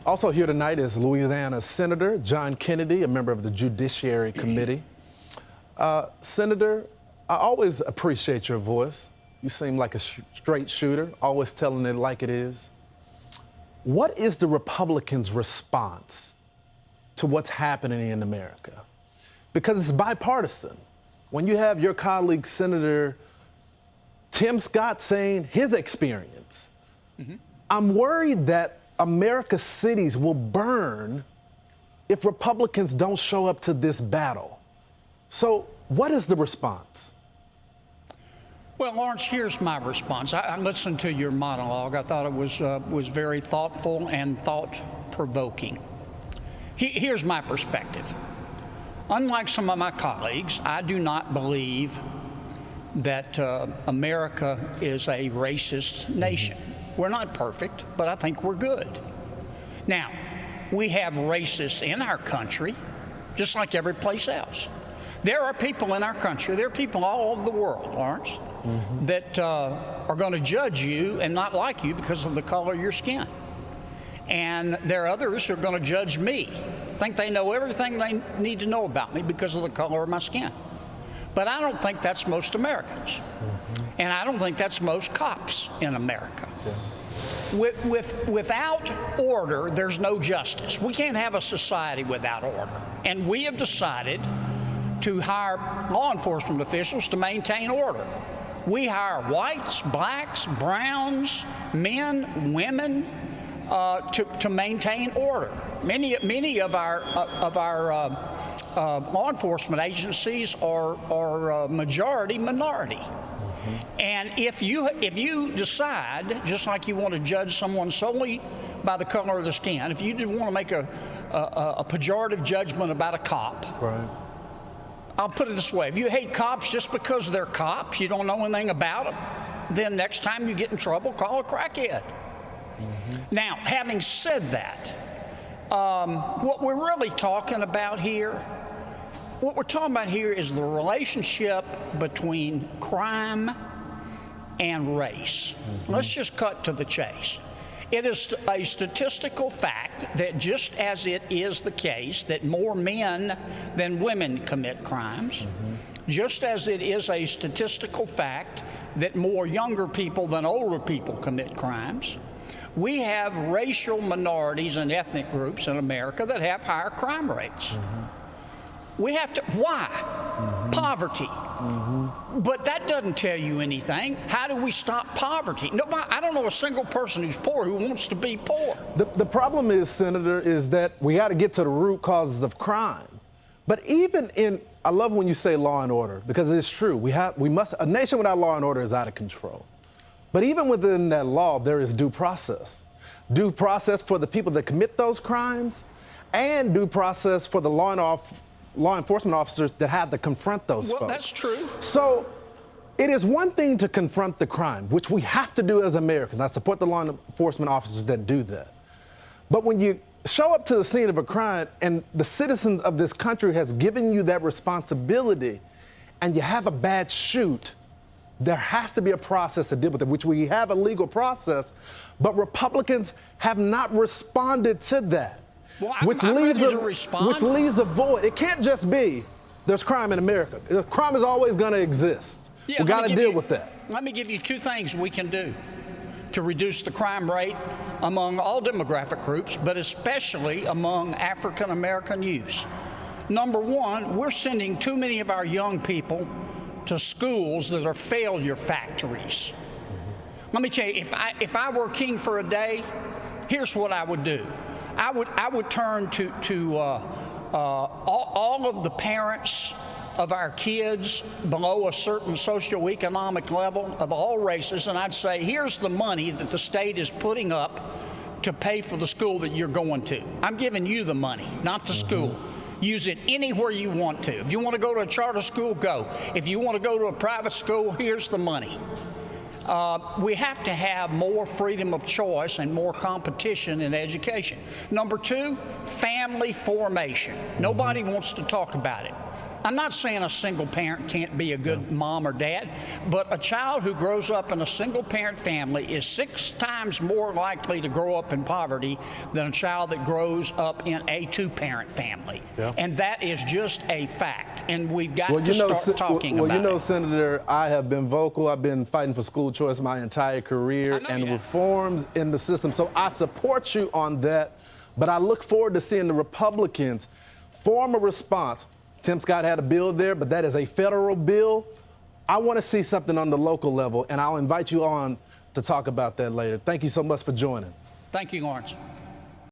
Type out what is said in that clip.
Also here tonight is Louisiana Senator John Kennedy, a member of the Judiciary Committee. Senator, I always appreciate your voice. You seem like a straight shooter, always telling it like it is. What is the Republicans' response to what's happening in America? Because it's bipartisan. When you have your colleague, Senator Tim Scott, saying his experience, I'm worried that America's cities will burn if Republicans don't show up to this battle. So what is the response? Well, Lawrence, here's my response. I listened to your monologue. I thought it was very thoughtful and thought-provoking. Here's my perspective. Unlike some of my colleagues, I do not believe that America is a racist nation. We're not perfect, but I think we're good. Now, we have racists in our country, just like every place else. There are people in our country, there are people all over the world, Lawrence, that are going to judge you and not like you because of the color of your skin. And there are others who are going to judge me, think they know everything they need to know about me because of the color of my skin. But I don't think that's most Americans. And I don't think that's most cops in America. Without order, there's no justice. We can't have a society without order. And we have decided to hire law enforcement officials to maintain order. We hire whites, blacks, browns, men, women to maintain order. Many of our law enforcement agencies are majority minority. And if you decide, just like you want to judge someone solely by the color of the skin, if you want to make a pejorative judgment about a cop, right. I'll put it this way. If you hate cops just because they're cops, you don't know anything about them, then next time you get in trouble, call a crackhead. Now, having said that, what we're really talking about here, what we're talking about here is the relationship between crime and race. Let's just cut to the chase. It is a statistical fact that just as it is the case that more men than women commit crimes, just as it is a statistical fact that more younger people than older people commit crimes, we have racial minorities and ethnic groups in America that have higher crime rates. We have to, why? Poverty. But that doesn't tell you anything. How do we stop poverty? Nobody, I don't know a single person who's poor who wants to be poor. The problem is, Senator, is that we got to get to the root causes of crime. But even in, I love when you say law and order, because it's true. A nation without law and order is out of control. But even within that law, there is due process. Due process for the people that commit those crimes, and due process for the law enforcement officers that had to confront those folks. Well, that's true. So it is one thing to confront the crime, which we have to do as Americans. I support the law enforcement officers that do that. But when you show up to the scene of a crime and the citizens of this country has given you that responsibility and you have a bad shoot, there has to be a process to deal with it, which we have a legal process, but Republicans have not responded to that. Well, which leaves a void. It can't just be there's crime in America. Crime is always going to exist. Yeah, we got to deal with that. Let me give you two things we can do to reduce the crime rate among all demographic groups, but especially among African American youth. Number one, we're sending too many of our young people to schools that are failure factories. Let me tell you, if I were king for a day, here's what I would do. I would turn to all of the parents of our kids below a certain socioeconomic level of all races, and I'd say, here's the money that the state is putting up to pay for the school that you're going to. I'm giving you the money, not the school. Use it anywhere you want to. If you want to go to a charter school, go. If you want to go to a private school, here's the money. We have to have more freedom of choice and more competition in education. Number two, family formation. Nobody wants to talk about it. I'm not saying a single parent can't be a good mom or dad, but a child who grows up in a single parent family is 6 times more likely to grow up in poverty than a child that grows up in a 2-parent family. Yeah. And that is just a fact. And we've got to start talking about it. Well, you know, Senator, I have been vocal. I've been fighting for school choice my entire career and reforms in the system. So I support you on that. But I look forward to seeing the Republicans form a response. Tim Scott had a bill there, but that is a federal bill. I want to see something on the local level, and I'll invite you on to talk about that later. Thank you so much for joining. Thank you, Lawrence.